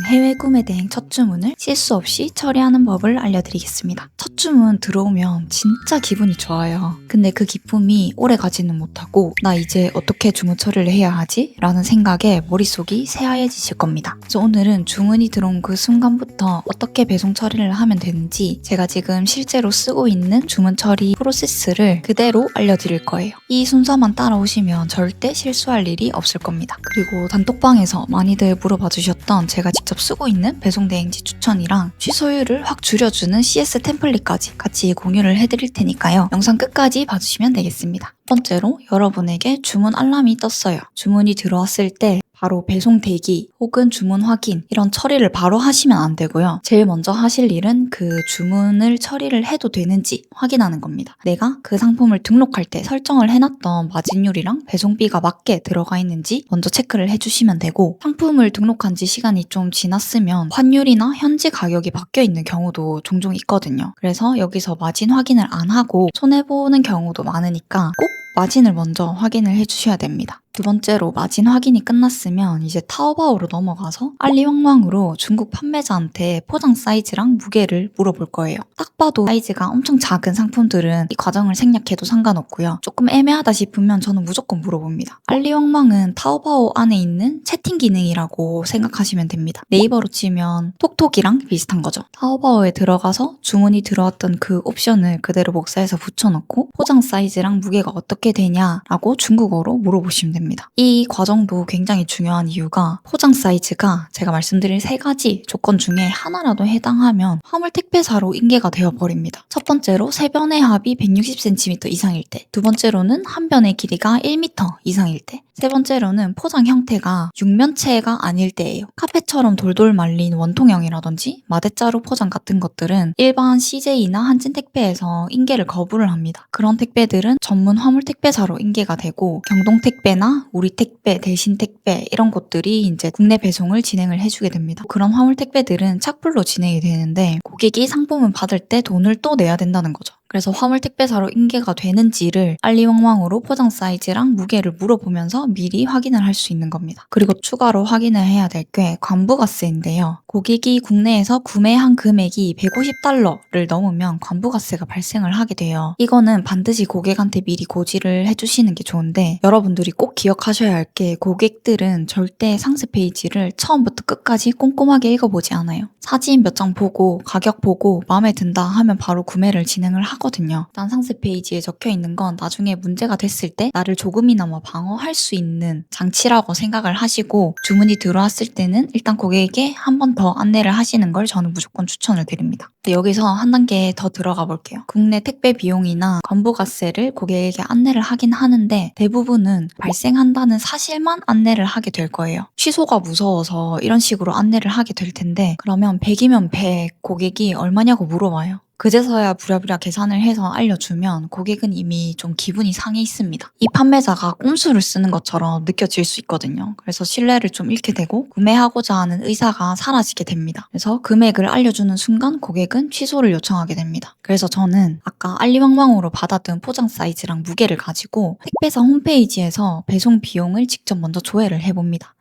해외 구매 대행 첫 주문을 실수 없이 처리하는 법을 알려드리겠습니다. 첫 주문 들어오면 진짜 기분이 좋아요. 근데 그 기쁨이 오래 가지는 못하고 나 이제 어떻게 주문 처리를 해야 하지? 라는 생각에 머릿속이 새하얘지실 겁니다. 그래서 오늘은 주문이 들어온 그 순간부터 어떻게 배송 처리를 하면 되는지 제가 지금 실제로 쓰고 있는 주문 처리 프로세스를 그대로 알려드릴 거예요. 이 순서만 따라오시면 절대 실수할 일이 없을 겁니다. 그리고 단톡방에서 많이들 물어봐 주셨던 제가 직접 쓰고 있는 배송 대행지 추천이랑 취소율을 확 줄여주는 CS 템플릿까지 같이 공유를 해드릴 테니까요. 영상 끝까지 봐주시면 되겠습니다. 첫 번째로 여러분에게 주문 알람이 떴어요. 주문이 들어왔을 때 바로 배송 대기 혹은 주문 확인 이런 처리를 바로 하시면 안 되고요. 제일 먼저 하실 일은 그 주문을 처리를 해도 되는지 확인하는 겁니다. 내가 그 상품을 등록할 때 설정을 해놨던 마진율이랑 배송비가 맞게 들어가 있는지 먼저 체크를 해주시면 되고, 상품을 등록한 지 시간이 좀 지났으면 환율이나 현지 가격이 바뀌어 있는 경우도 종종 있거든요. 그래서 여기서 마진 확인을 안 하고 손해보는 경우도 많으니까 꼭 마진을 먼저 확인을 해주셔야 됩니다. 두 번째로 마진 확인이 끝났으면 이제 타오바오로 넘어가서 알리왕왕으로 중국 판매자한테 포장 사이즈랑 무게를 물어볼 거예요. 딱 봐도 사이즈가 엄청 작은 상품들은 이 과정을 생략해도 상관없고요. 조금 애매하다 싶으면 저는 무조건 물어봅니다. 알리왕왕은 타오바오 안에 있는 채팅 기능이라고 생각하시면 됩니다. 네이버로 치면 톡톡이랑 비슷한 거죠. 타오바오에 들어가서 주문이 들어왔던 그 옵션을 그대로 복사해서 붙여넣고 포장 사이즈랑 무게가 어떻게 되냐라고 중국어로 물어보시면 됩니다. 이 과정도 굉장히 중요한 이유가 포장 사이즈가 제가 말씀드린 세 가지 조건 중에 하나라도 해당하면 화물 택배사로 인계가 되어버립니다. 첫 번째로 세 변의 합이 160cm 이상일 때, 두 번째로는 한 변의 길이가 1m 이상일 때, 세 번째로는 포장 형태가 육면체가 아닐 때예요. 카페처럼 돌돌 말린 원통형이라든지 마대자루 포장 같은 것들은 일반 CJ나 한진택배에서 인계를 거부를 합니다. 그런 택배들은 전문 화물 택배사로 인계가 되고, 경동택배나 우리택배, 대신택배 이런 곳들이 이제 국내 배송을 진행을 해주게 됩니다. 그런 화물 택배들은 착불로 진행이 되는데 고객이 상품을 받을 때 돈을 또 내야 된다는 거죠. 그래서 화물 택배사로 인계가 되는지를 알리왕왕으로 포장 사이즈랑 무게를 물어보면서 미리 확인을 할 수 있는 겁니다. 그리고 추가로 확인을 해야 될 게 관부가세인데요. 고객이 국내에서 구매한 금액이 150달러를 넘으면 관부가세가 발생을 하게 돼요. 이거는 반드시 고객한테 미리 고지를 해주시는 게 좋은데, 여러분들이 꼭 기억하셔야 할 게 고객들은 절대 상세 페이지를 처음부터 끝까지 꼼꼼하게 읽어보지 않아요. 사진 몇 장 보고 가격 보고 마음에 든다 하면 바로 구매를 진행을 하거든요. 일단 상세 페이지에 적혀 있는 건 나중에 문제가 됐을 때 나를 조금이나마 방어할 수 있는 장치라고 생각을 하시고, 주문이 들어왔을 때는 일단 고객에게 한 번 더 안내를 하시는 걸 저는 무조건 추천을 드립니다. 여기서 한 단계 더 들어가 볼게요. 국내 택배 비용이나 관부가세를 고객에게 안내를 하긴 하는데 대부분은 발생한다는 사실만 안내를 하게 될 거예요. 취소가 무서워서 이런 식으로 안내를 하게 될 텐데, 그러면 100이면 100, 고객이 얼마냐고 물어봐요. 그제서야 부랴부랴 계산을 해서 알려주면 고객은 이미 좀 기분이 상해 있습니다. 이 판매자가 꼼수를 쓰는 것처럼 느껴질 수 있거든요. 그래서 신뢰를 좀 잃게 되고 구매하고자 하는 의사가 사라지게 됩니다. 그래서 금액을 알려주는 순간 고객은 취소를 요청하게 됩니다. 그래서 저는 아까 알리왕왕으로 받았던 포장 사이즈랑 무게를 가지고 택배사 홈페이지에서 배송 비용을 직접 먼저 조회를 해봅니다.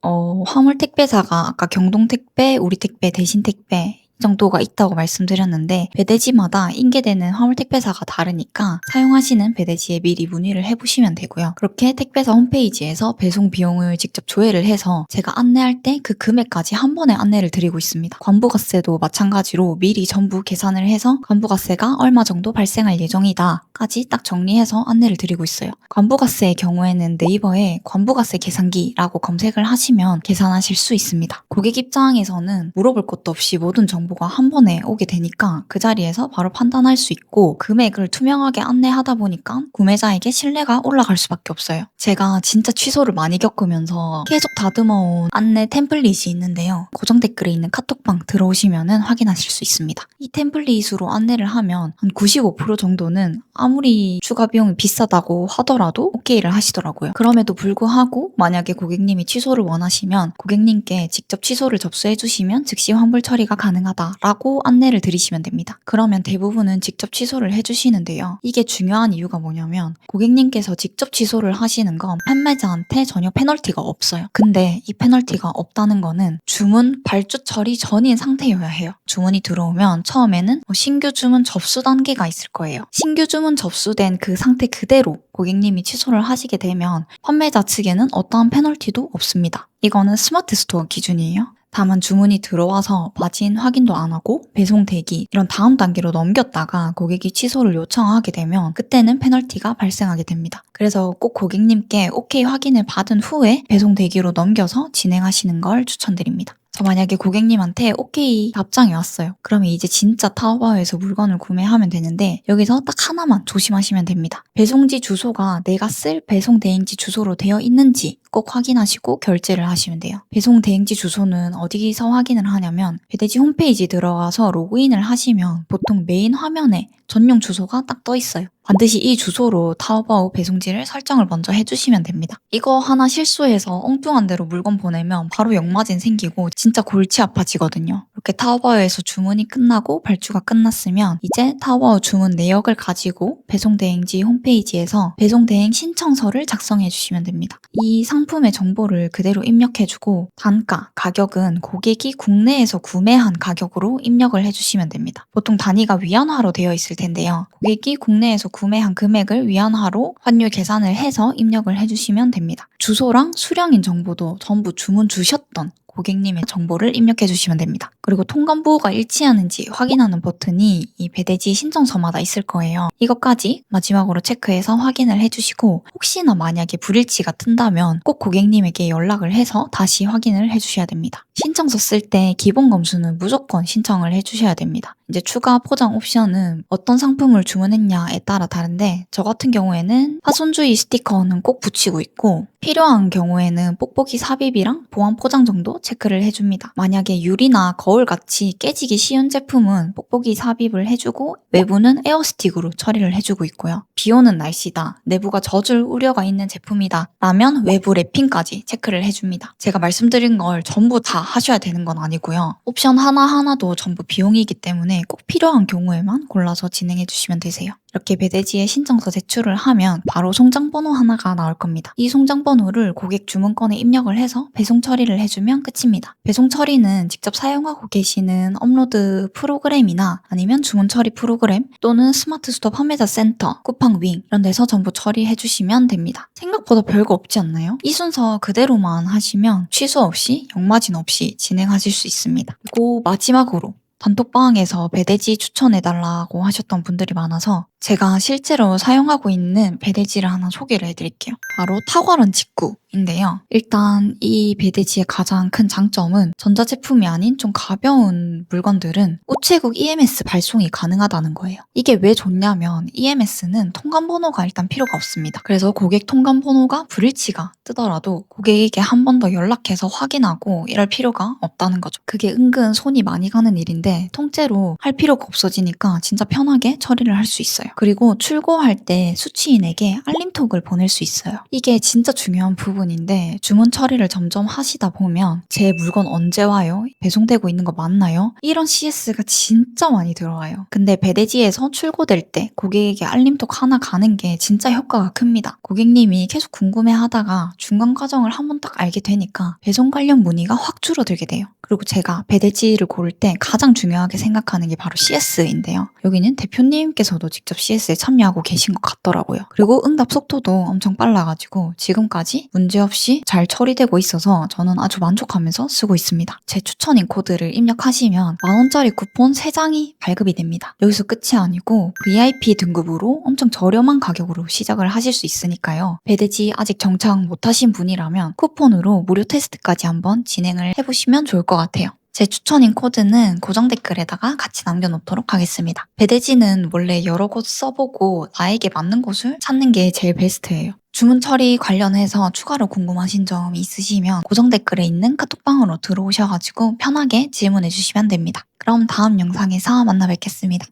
화물 택배사가 아까 경동택배, 우리택배, 대신택배 이 정도가 있다고 말씀드렸는데, 배대지마다 인계되는 화물택배사가 다르니까 사용하시는 배대지에 미리 문의를 해보시면 되고요. 그렇게 택배사 홈페이지에서 배송 비용을 직접 조회를 해서 제가 안내할 때 그 금액까지 한 번에 안내를 드리고 있습니다. 관부가세도 마찬가지로 미리 전부 계산을 해서 관부가세가 얼마 정도 발생할 예정이다 까지 딱 정리해서 안내를 드리고 있어요. 관부가세의 경우에는 네이버에 관부가세 계산기라고 검색을 하시면 계산하실 수 있습니다. 고객 입장에서는 물어볼 것도 없이 모든 정보가 한 번에 오게 되니까 그 자리에서 바로 판단할 수 있고, 금액을 투명하게 안내하다 보니까 구매자에게 신뢰가 올라갈 수밖에 없어요. 제가 진짜 취소를 많이 겪으면서 계속 다듬어온 안내 템플릿이 있는데요. 고정 댓글에 있는 카톡방 들어오시면은 확인하실 수 있습니다. 이 템플릿으로 안내를 하면 한 95% 정도는 아무리 추가 비용이 비싸다고 하더라도 오케이를 하시더라고요. 그럼에도 불구하고 만약에 고객님이 취소를 원하시면 고객님께 직접 취소를 접수해 주시면 즉시 환불 처리가 가능하다라고 안내를 드리시면 됩니다. 그러면 대부분은 직접 취소를 해주시는데요. 이게 중요한 이유가 뭐냐면 고객님께서 직접 취소를 하시는 건 판매자한테 전혀 페널티가 없어요. 근데 이 페널티가 없다는 거는 주문 발주 처리 전인 상태여야 해요. 주문이 들어오면 처음에는 신규 주문 접수 단계가 있을 거예요. 신규 주문 접수된 그 상태 그대로 고객님이 취소를 하시게 되면 판매자 측에는 어떠한 페널티도 없습니다. 이거는 스마트 스토어 기준이에요. 다만 주문이 들어와서 마진 확인도 안 하고 배송 대기 이런 다음 단계로 넘겼다가 고객이 취소를 요청하게 되면 그때는 페널티가 발생하게 됩니다. 그래서 꼭 고객님께 오케이 확인을 받은 후에 배송 대기로 넘겨서 진행하시는 걸 추천드립니다. 저 만약에 고객님한테 오케이 답장이 왔어요. 그러면 이제 진짜 타오바오에서 물건을 구매하면 되는데 여기서 딱 하나만 조심하시면 됩니다. 배송지 주소가 내가 쓸 배송 대행지 주소로 되어 있는지 꼭 확인하시고 결제를 하시면 돼요. 배송 대행지 주소는 어디서 확인을 하냐면 배대지 홈페이지 들어가서 로그인을 하시면 보통 메인 화면에 전용 주소가 딱 떠 있어요. 반드시 이 주소로 타오바오 배송지를 설정을 먼저 해주시면 됩니다. 이거 하나 실수해서 엉뚱한 데로 물건 보내면 바로 역마진 생기고 진짜 골치 아파지거든요. 이렇게 타오바오에서 주문이 끝나고 발주가 끝났으면 이제 타오바오 주문 내역을 가지고 배송대행지 홈페이지에서 배송대행 신청서를 작성해 주시면 됩니다. 이 상품의 정보를 그대로 입력해주고 단가, 가격은 고객이 국내에서 구매한 가격으로 입력을 해주시면 됩니다. 보통 단위가 위안화로 되어 있을 텐데요. 고객이 국내에서 구매한 금액을 위안화로 환율 계산을 해서 입력을 해주시면 됩니다. 주소랑 수령인 정보도 전부 주문 주셨던 고객님의 정보를 입력해 주시면 됩니다. 그리고 통관부호가 일치하는지 확인하는 버튼이 이 배대지 신청서마다 있을 거예요. 이것까지 마지막으로 체크해서 확인을 해주시고 혹시나 만약에 불일치가 뜬다면 꼭 고객님에게 연락을 해서 다시 확인을 해주셔야 됩니다. 신청서 쓸 때 기본 검수는 무조건 신청을 해주셔야 됩니다. 이제 추가 포장 옵션은 어떤 상품을 주문했냐에 따라 다른데 저 같은 경우에는 파손주의 스티커는 꼭 붙이고 있고 필요한 경우에는 뽁뽁이 삽입이랑 보완 포장 정도 체크를 해줍니다. 만약에 유리나 거울같이 깨지기 쉬운 제품은 뽁뽁이 삽입을 해주고 외부는 에어스틱으로 처리를 해주고 있고요. 비 오는 날씨다, 내부가 젖을 우려가 있는 제품이다 라면 외부 랩핑까지 체크를 해줍니다. 제가 말씀드린 걸 전부 다 하셔야 되는 건 아니고요. 옵션 하나하나도 전부 비용이기 때문에 꼭 필요한 경우에만 골라서 진행해 주시면 되세요. 이렇게 배대지에 신청서 제출을 하면 바로 송장번호 하나가 나올 겁니다. 이 송장번호를 고객 주문건에 입력을 해서 배송 처리를 해주면 끝입니다. 배송 처리는 직접 사용하고 계시는 업로드 프로그램이나 아니면 주문 처리 프로그램 또는 스마트 스토어 판매자 센터, 쿠팡윙 이런 데서 전부 처리해 주시면 됩니다. 생각보다 별거 없지 않나요? 이 순서 그대로만 하시면 취소 없이 역마진 없이 진행하실 수 있습니다. 그리고 마지막으로 단톡방에서 배대지 추천해달라고 하셨던 분들이 많아서 제가 실제로 사용하고 있는 배대지를 하나 소개를 해드릴게요. 바로 탁월한 직구인데요. 일단 이 배대지의 가장 큰 장점은 전자제품이 아닌 좀 가벼운 물건들은 우체국 EMS 발송이 가능하다는 거예요. 이게 왜 좋냐면 EMS는 통관번호가 일단 필요가 없습니다. 그래서 고객 통관번호가 불일치가 뜨더라도 고객에게 한 번 더 연락해서 확인하고 이럴 필요가 없다는 거죠. 그게 은근 손이 많이 가는 일인데 통째로 할 필요가 없어지니까 진짜 편하게 처리를 할 수 있어요. 그리고 출고할 때 수취인에게 알림톡을 보낼 수 있어요. 이게 진짜 중요한 부분인데 주문 처리를 점점 하시다 보면 제 물건 언제 와요? 배송되고 있는 거 맞나요? 이런 CS가 진짜 많이 들어와요. 근데 배대지에서 출고될 때 고객에게 알림톡 하나 가는 게 진짜 효과가 큽니다. 고객님이 계속 궁금해하다가 중간 과정을 한번 딱 알게 되니까 배송 관련 문의가 확 줄어들게 돼요. 그리고 제가 배대지를 고를 때 가장 중요하게 생각하는 게 바로 CS인데요. 여기는 대표님께서도 직접 CS에 참여하고 계신 것 같더라고요. 그리고 응답 속도도 엄청 빨라가지고 지금까지 문제없이 잘 처리되고 있어서 저는 아주 만족하면서 쓰고 있습니다. 제 추천인 코드를 입력하시면 만원짜리 쿠폰 3장이 발급이 됩니다. 여기서 끝이 아니고 VIP 등급으로 엄청 저렴한 가격으로 시작을 하실 수 있으니까요. 배대지 아직 정착 못하신 분이라면 쿠폰으로 무료 테스트까지 한번 진행을 해보시면 좋을 것 같아요. 제 추천인 코드는 고정 댓글에다가 같이 남겨놓도록 하겠습니다. 배대지는 원래 여러 곳 써보고 나에게 맞는 곳을 찾는 게 제일 베스트예요. 주문 처리 관련해서 추가로 궁금하신 점 있으시면 고정 댓글에 있는 카톡방으로 들어오셔가지고 편하게 질문해 주시면 됩니다. 그럼 다음 영상에서 만나 뵙겠습니다.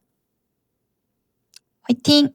화이팅!